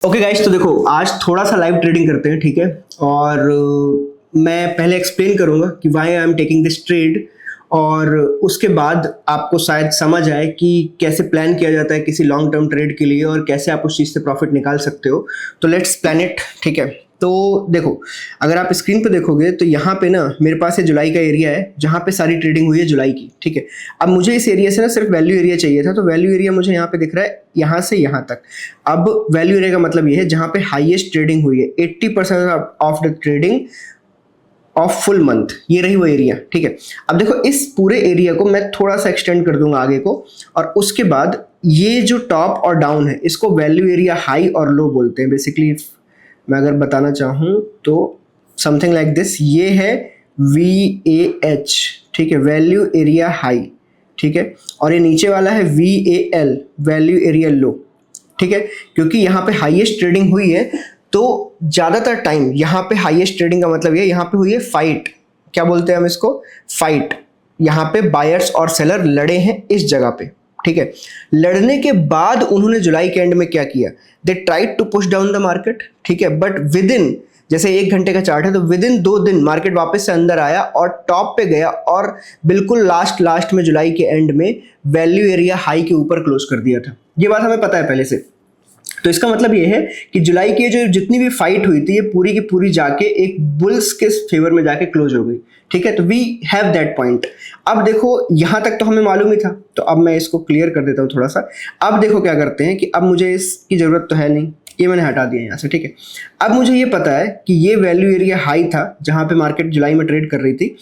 Okay guys, तो देखो आज थोड़ा सा लाइव ट्रेडिंग करते हैं, ठीक है। और मैं पहले एक्सप्लेन करूंगा कि why I am taking this trade, और उसके बाद आपको शायद समझ आए कि कैसे प्लान किया जाता है किसी लॉन्ग टर्म ट्रेड के लिए और कैसे आप उस चीज़ से प्रॉफिट निकाल सकते हो। तो लेट्स प्लान इट, ठीक है। तो देखो, अगर आप स्क्रीन पे देखोगे तो यहाँ पे ना मेरे पास ये जुलाई का एरिया है जहाँ पे सारी ट्रेडिंग हुई है जुलाई की, ठीक है। अब मुझे इस एरिया से ना सिर्फ वैल्यू एरिया चाहिए था, तो वैल्यू एरिया मुझे यहाँ पे दिख रहा है यहाँ से यहाँ तक। अब वैल्यू एरिया का मतलब ये है जहाँ पे हाईएस्ट ट्रेडिंग हुई है, 80% of the trading of full month, ये रही वो एरिया, ठीक है। अब देखो इस पूरे एरिया को मैं थोड़ा सा एक्सटेंड कर दूंगा आगे को, और उसके बाद ये जो टॉप और डाउन है इसको वैल्यू एरिया हाई और लो बोलते हैं। बेसिकली मैं अगर बताना चाहूँ तो समथिंग लाइक दिस, ये है VAH, ठीक है, वैल्यू एरिया हाई, ठीक है। और ये नीचे वाला है VAL, वैल्यू एरिया लो, ठीक है। क्योंकि यहाँ पे हाईएस्ट ट्रेडिंग हुई है तो ज़्यादातर टाइम यहाँ पे हाईएस्ट ट्रेडिंग का मतलब ये यहाँ पे हुई है फाइट, क्या बोलते हैं हम इसको, फाइट। यहाँ पे बायर्स और सेलर लड़े हैं इस जगह पे, ठीक है। लड़ने के बाद उन्होंने जुलाई के एंड में क्या किया, they tried to push down the market, ठीक है। बट विद इन, जैसे 1 घंटे का चार्ट है तो विद इन 2 दिन मार्केट वापस से अंदर आया और टॉप पे गया, और बिल्कुल लास्ट में जुलाई के एंड में वैल्यू एरिया हाई के ऊपर क्लोज कर दिया था। ये बात हमें पता है पहले से। तो इसका मतलब ये है कि जुलाई की जो जितनी भी फाइट हुई थी ये पूरी की पूरी जाके एक बुल्स के फेवर में जाके क्लोज हो गई, ठीक है। तो वी हैव दैट पॉइंट। अब देखो यहाँ तक तो हमें मालूम ही था, तो अब मैं इसको क्लियर कर देता हूँ थोड़ा सा। अब देखो क्या करते हैं कि अब मुझे इसकी ज़रूरत तो है नहीं, ये मैंने हटा दिया यहाँ से, ठीक है। अब मुझे ये पता है कि ये वैल्यू एरिया हाई था जहाँ पे मार्केट जुलाई में ट्रेड कर रही थी,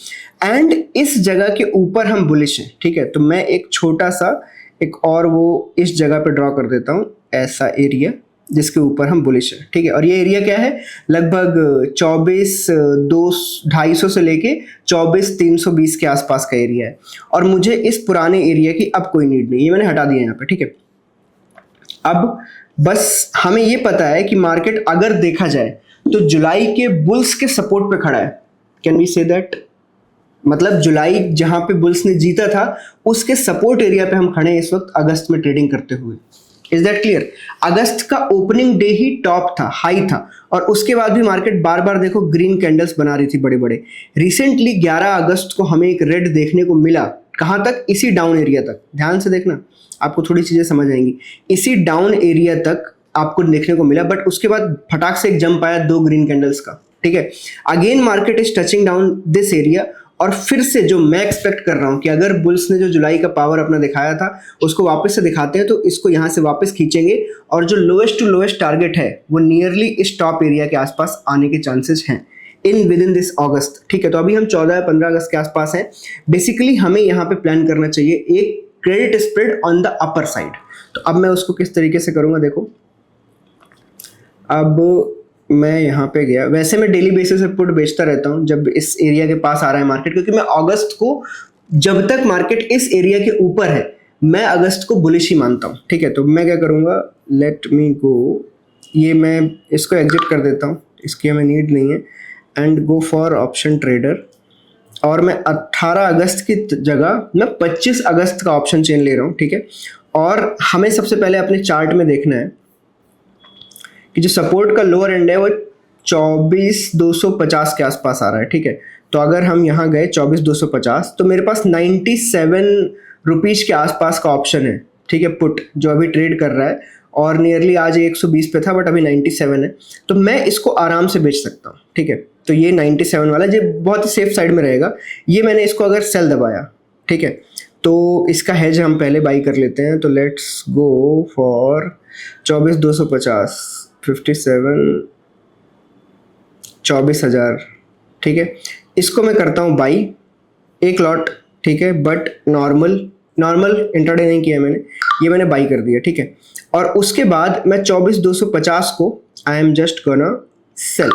एंड इस जगह के ऊपर हम बुलिश हैं, ठीक है। तो मैं एक छोटा सा एक और वो इस जगह पे ड्रॉ कर देता हूँ, ऐसा एरिया जिसके ऊपर हम बुलिश है, ठीक है। और ये एरिया क्या है, लगभग 24,250 से लेके 24,320 के आसपास का एरिया है। और मुझे इस पुराने एरिया की अब कोई नीड नहीं, ये मैंने हटा दिया यहाँ पे, ठीक है। अब बस हमें ये पता है कि मार्केट अगर देखा जाए तो जुलाई के बुल्स के सपोर्ट पे खड़ा है। कैन वी से दैट, मतलब जुलाई जहां पे बुल्स ने जीता था उसके सपोर्ट एरिया पे हम खड़े हैं इस वक्त अगस्त में ट्रेडिंग करते हुए। Is that clear? अगस्त का ओपनिंग डे ही टॉप था, हाई था, और उसके बाद भी मार्केट बार बार देखो ग्रीन कैंडल्स बना रही थी बड़े बड़े। रिसेंटली 11 अगस्त को हमें एक रेड देखने को मिला, कहां तक, इसी डाउन एरिया तक। ध्यान से देखना, आपको थोड़ी चीजें समझ आएंगी। इसी डाउन एरिया तक आपको देखने को मिला, बट उसके बाद फटाक से एक जंप आया 2 ग्रीन कैंडल्स का, ठीक है। Again market is touching down this area, और फिर से जो मैं एक्सपेक्ट कर रहा हूं कि अगर बुल्स ने जो जुलाई का पावर अपना दिखाया था उसको वापस से दिखाते हैं तो इसको यहां से वापस खींचेंगे, और जो लोएस्ट टू लोएस्ट टारगेट है वो नियरली इस टॉप एरिया के आसपास आने के चांसेस हैं इन विद इन दिस अगस्त, ठीक है। तो अभी हम 14 या 15 अगस्त के आसपास हैं। बेसिकली हमें यहाँ पे प्लान करना चाहिए एक credit spread on the upper side. तो अब मैं उसको किस तरीके से करूंगा, देखो। अब मैं यहाँ पे गया, वैसे मैं डेली बेसिस पे पुट बेचता रहता हूँ जब इस एरिया के पास आ रहा है मार्केट, क्योंकि मैं अगस्त को, जब तक मार्केट इस एरिया के ऊपर है, मैं अगस्त को बुलिश ही मानता हूँ, ठीक है। तो मैं क्या करूँगा, लेट मी गो, ये मैं इसको एग्जिट कर देता हूँ, इसकी हमें नीड नहीं है, and go for option trader. और मैं 18 अगस्त की जगह मैं 25 अगस्त का ऑप्शन चेन ले रहा हूँ, ठीक है। और हमें सबसे पहले अपने चार्ट में देखना है कि जो सपोर्ट का लोअर एंड है वो 24,250 के आसपास आ रहा है, ठीक है। तो अगर हम यहाँ गए 24,250, तो मेरे पास 97 रुपीज के आसपास का ऑप्शन है, ठीक है, पुट, जो अभी ट्रेड कर रहा है, और नियरली आज 120 पे था बट अभी 97 है। तो मैं इसको आराम से बेच सकता हूँ, ठीक है। तो ये 97 वाला ये बहुत ही सेफ साइड में रहेगा। ये मैंने इसको अगर सेल दबाया, ठीक है, तो इसका हेज हम पहले बाई कर लेते हैं। तो लेट्स गो फॉर 24,250, 57, 24,000, ठीक है। इसको मैं करता हूँ बाई, एक लॉट, ठीक है, बट नॉर्मल इंट्राडे नहीं किया मैंने, ये मैंने बाई कर दिया, ठीक है। और उसके बाद मैं 24,250 को I am just gonna sell,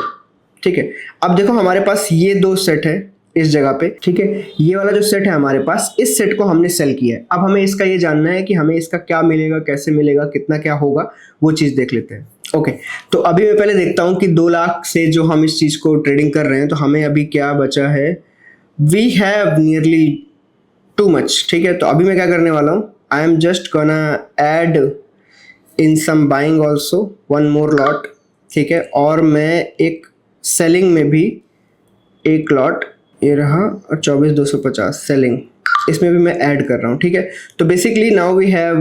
ठीक है। अब देखो हमारे पास ये 2 सेट है इस जगह पे, ठीक है। ये वाला जो सेट है हमारे पास, इस सेट को हमने सेल किया है। अब हमें इसका ये जानना है कि हमें इसका क्या मिलेगा, कैसे मिलेगा, कितना क्या होगा, वो चीज़ देख लेते हैं। ओके, तो अभी मैं पहले देखता हूँ कि 2 लाख से जो हम इस चीज़ को ट्रेडिंग कर रहे हैं तो हमें अभी क्या बचा है। We have nearly too much, ठीक है। तो अभी मैं क्या करने वाला हूँ, I am just gonna add in some buying also one more lot, ठीक है। और मैं एक सेलिंग में भी एक लॉट, ये रहा, और 24,250 सेलिंग, इसमें भी मैं ऐड कर रहा हूँ, ठीक है। तो basically now we have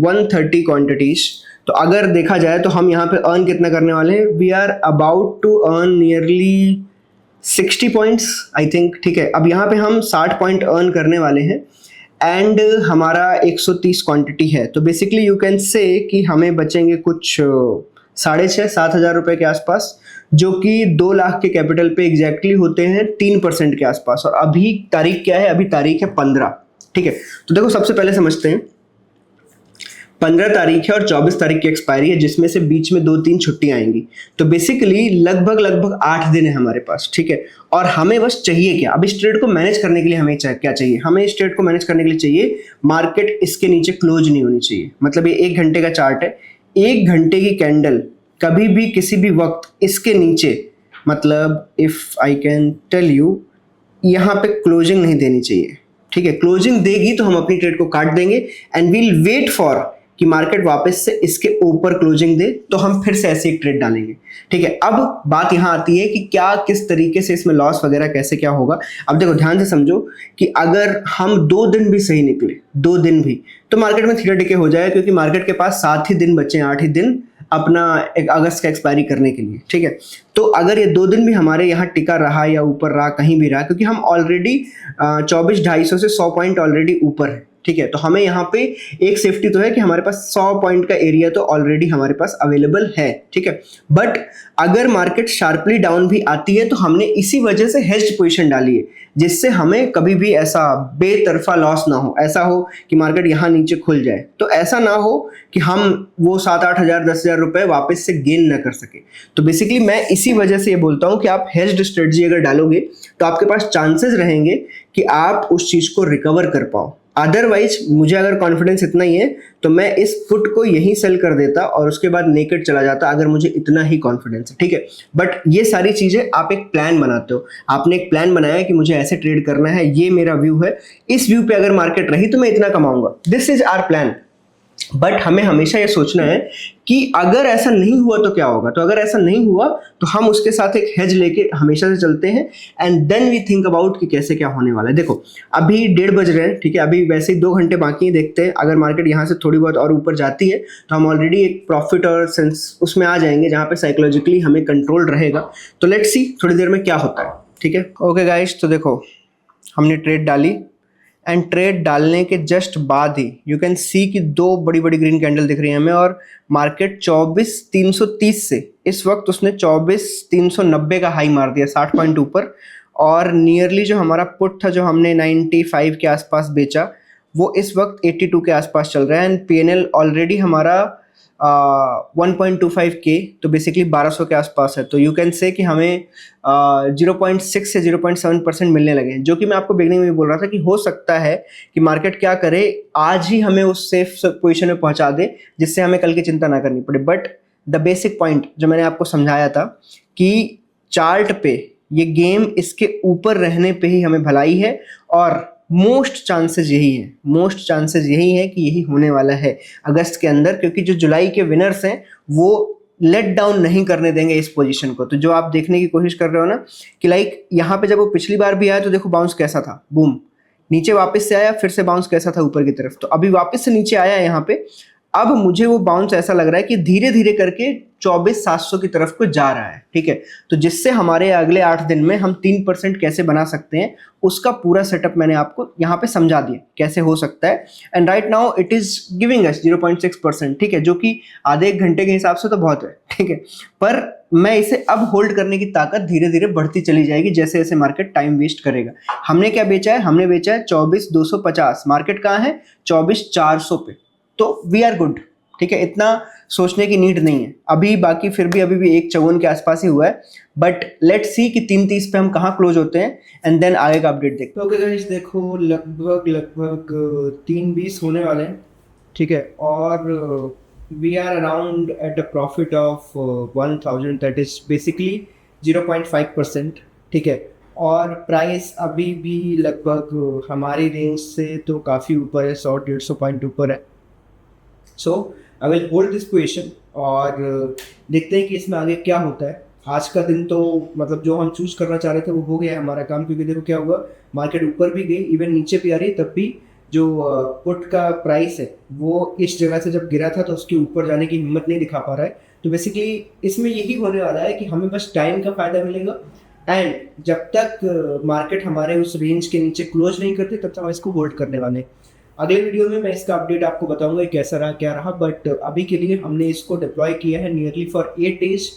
130 quantities. तो अगर देखा जाए तो हम यहाँ पे अर्न कितना करने वाले हैं, we are about to earn nearly 60 points I think, ठीक है। अब यहाँ पे हम 60 पॉइंट अर्न करने वाले हैं एंड हमारा 130 क्वांटिटी है। तो बेसिकली यू कैन से कि हमें बचेंगे कुछ 6,500-7,000 रुपए के आसपास, जो कि 2 लाख के कैपिटल पे एग्जैक्टली होते हैं 3% के आसपास। और अभी तारीख क्या है, अभी तारीख है 15, ठीक है। तो देखो सबसे पहले समझते हैं, 15 तारीख है और 24 तारीख की एक्सपायरी है, जिसमें से बीच में 2-3 छुट्टियां आएंगी। तो बेसिकली लगभग 8 दिन है हमारे पास, ठीक है। और हमें बस चाहिए क्या, अब इस ट्रेड को मैनेज करने के लिए हमें क्या चाहिए, हमें इस ट्रेड को मैनेज करने के लिए चाहिए मार्केट इसके नीचे क्लोज नहीं होनी चाहिए। मतलब ये 1 घंटे का चार्ट है, 1 घंटे की कैंडल कभी भी किसी भी वक्त इसके नीचे, मतलब if I can tell you, यहाँ पे क्लोजिंग नहीं देनी चाहिए, ठीक है। क्लोजिंग देगी तो हम अपनी ट्रेड को काट देंगे एंड वील वेट फॉर कि मार्केट वापस से इसके ऊपर क्लोजिंग दे, तो हम फिर से ऐसे एक ट्रेड डालेंगे, ठीक है। अब बात यहाँ आती है कि क्या, किस तरीके से इसमें लॉस वगैरह कैसे क्या होगा। अब देखो ध्यान से समझो कि अगर हम 2 दिन भी सही निकले, 2 दिन भी, तो मार्केट में थीटा डिके हो जाएगा, क्योंकि मार्केट के पास 7 ही दिन बचे हैं, 8 ही दिन अपना एक अगस्त का एक्सपायरी करने के लिए, ठीक है। तो अगर ये 2 दिन भी हमारे यहाँ टिका रहा या ऊपर रहा, कहीं भी रहा, क्योंकि हम ऑलरेडी 24,250 से 100 पॉइंट ऑलरेडी ऊपर है, ठीक है। तो हमें यहाँ पे एक सेफ्टी तो है कि हमारे पास 100 पॉइंट का एरिया तो ऑलरेडी हमारे पास अवेलेबल है, ठीक है। बट अगर मार्केट शार्पली डाउन भी आती है तो हमने इसी वजह से हेज्ड पोजीशन डाली है, जिससे हमें कभी भी ऐसा बेतरफा लॉस ना हो। ऐसा हो कि मार्केट यहाँ नीचे खुल जाए, तो ऐसा ना हो कि हम वो 7-8 हज़ार 10,000 रुपए वापस से गेन ना कर सके। तो बेसिकली मैं इसी वजह से ये बोलता हूँ कि आप हेज्ड स्ट्रेटजी अगर डालोगे तो आपके पास चांसेस रहेंगे कि आप उस चीज को रिकवर कर पाओ। अदरवाइज मुझे अगर कॉन्फिडेंस इतना ही है तो मैं इस फुट को यहीं सेल कर देता और उसके बाद नेकेड चला जाता, अगर मुझे इतना ही कॉन्फिडेंस है, ठीक है। बट ये सारी चीजें आप एक प्लान बनाते हो, आपने एक प्लान बनाया कि मुझे ऐसे ट्रेड करना है, ये मेरा व्यू है, इस व्यू पे अगर मार्केट रही तो मैं इतना कमाऊंगा, this is our plan. But हमें हमेशा ये सोचना है कि अगर ऐसा नहीं हुआ तो क्या होगा। तो अगर ऐसा नहीं हुआ तो हम उसके साथ एक हेज लेके हमेशा से चलते हैं and then we think about कि कैसे क्या होने वाला है। देखो अभी 1:30 बज रहे हैं, ठीक है, अभी वैसे ही 2 घंटे बाकी हैं, देखते हैं अगर मार्केट यहाँ से थोड़ी बहुत और ऊपर जाती है तो हम ऑलरेडी एक प्रॉफिट और सेंस उसमें आ जाएंगे जहाँ पे साइकोलॉजिकली हमें कंट्रोल रहेगा। तो लेट्स सी थोड़ी देर में क्या होता है, ठीक है। ओके गाइस, तो देखो हमने ट्रेड डाली एंड ट्रेड डालने के जस्ट बाद ही यू कैन सी कि 2 बड़ी बड़ी ग्रीन कैंडल दिख रही है हमें, और मार्केट 24,330 से इस वक्त उसने 24,390 का हाई मार दिया, 60 पॉइंट ऊपर। और नियरली जो हमारा पुट था जो हमने 95 के आसपास बेचा, वो इस वक्त 82 के आसपास चल रहा है एंड पीएनएल ऑलरेडी हमारा 1.25 के, तो बेसिकली 1200 के आसपास है। तो यू कैन से कि हमें 0.6 से 0.7% मिलने लगे, जो कि मैं आपको बिगनिंग में भी बोल रहा था कि हो सकता है कि मार्केट क्या करे, आज ही हमें उस सेफ पोजीशन में पहुंचा दे जिससे हमें कल की चिंता ना करनी पड़े। बट द बेसिक पॉइंट जो मैंने आपको समझाया था कि चार्ट पे ये गेम इसके ऊपर रहने पे ही हमें भलाई है, और मोस्ट चांसेस यही है कि यही होने वाला है अगस्त के अंदर, क्योंकि जो जुलाई के विनर्स हैं वो लेट डाउन नहीं करने देंगे इस पोजीशन को। तो जो आप देखने की कोशिश कर रहे हो ना कि लाइक यहाँ पे जब वो पिछली बार भी आया तो देखो बाउंस कैसा था, बूम नीचे वापस से आया, फिर से बाउंस कैसा था ऊपर की तरफ, तो अभी वापस से नीचे आया यहाँ पे। अब मुझे वो बाउंस ऐसा लग रहा है कि धीरे धीरे करके 24,700 की तरफ को जा रहा है, ठीक है। तो जिससे हमारे अगले 8 दिन में हम 3% कैसे बना सकते हैं उसका पूरा सेटअप मैंने आपको यहाँ पे समझा दिया कैसे हो सकता है। And right now it is giving us 0.6%, ठीक है, जो कि आधे 1 घंटे के हिसाब से तो बहुत है, ठीक है। पर मैं इसे अब होल्ड करने की ताकत धीरे धीरे बढ़ती चली जाएगी जैसे जैसे मार्केट टाइम वेस्ट करेगा। हमने क्या बेचा है, हमने बेचा है 24,250, मार्केट कहाँ है 24,400 पे, तो वी आर गुड, ठीक है। इतना सोचने की नीड नहीं है अभी, बाकी फिर भी अभी भी 154 के आसपास ही हुआ है। बट लेट्स सी कि 3:30 पे हम कहाँ क्लोज होते हैं एंड देन आगे का अपडेट देखते हैं। ओके गाइस, देखो लगभग 3:20 होने वाले हैं, ठीक है, और we are around at a profit of 1,000, that is basically 0.5%, ठीक है। और प्राइस अभी भी लगभग हमारी रेंज से तो काफ़ी ऊपर है, 100-150 पॉइंट ऊपर है। So I will hold this position और देखते हैं कि इसमें आगे क्या होता है। आज का दिन तो मतलब जो हम चूज करना चाह रहे थे वो हो गया है हमारा काम, क्योंकि देखो क्या हुआ, मार्केट ऊपर भी गई, इवन नीचे भी आ रही है, तब भी जो पुट का प्राइस है वो इस जगह से जब गिरा था तो उसके ऊपर जाने की हिम्मत नहीं दिखा पा रहा है। तो बेसिकली इसमें यही होने वाला है कि हमें बस टाइम का फायदा मिलेगा, एंड जब तक मार्केट हमारे उस रेंज के नीचे क्लोज नहीं करती तब तक हम इसको होल्ड करने वाले हैं। अगले वीडियो में मैं इसका अपडेट आपको बताऊंगा कि कैसा रहा क्या रहा, बट अभी के लिए हमने इसको डिप्लॉय किया है नियरली फॉर 8 डेज।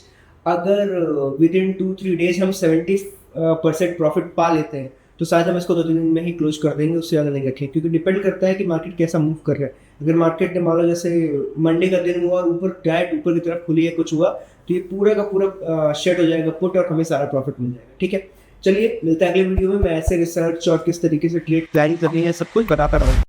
अगर विद इन 2-3 डेज हम 70% प्रॉफिट पा लेते हैं तो शायद हम इसको 2 दिन में ही क्लोज कर देंगे, उससे ज़्यादा नहीं रखें, क्योंकि डिपेंड करता है कि मार्केट कैसा मूव कर रहा है। अगर मार्केट ने मान लो जैसे मंडे का दिन हुआ और ऊपर डायरेक्ट ऊपर की तरफ खुली है कुछ हुआ, तो ये पूरा का पूरा शेड हो जाएगा पुट और हमें सारा प्रॉफिट मिल जाएगा। ठीक है, चलिए मिलते हैं अगले वीडियो में। मैं ऐसे रिसर्च और किस तरीके से ट्रेड प्लान करनी है सब कुछ बताता रहूँगा।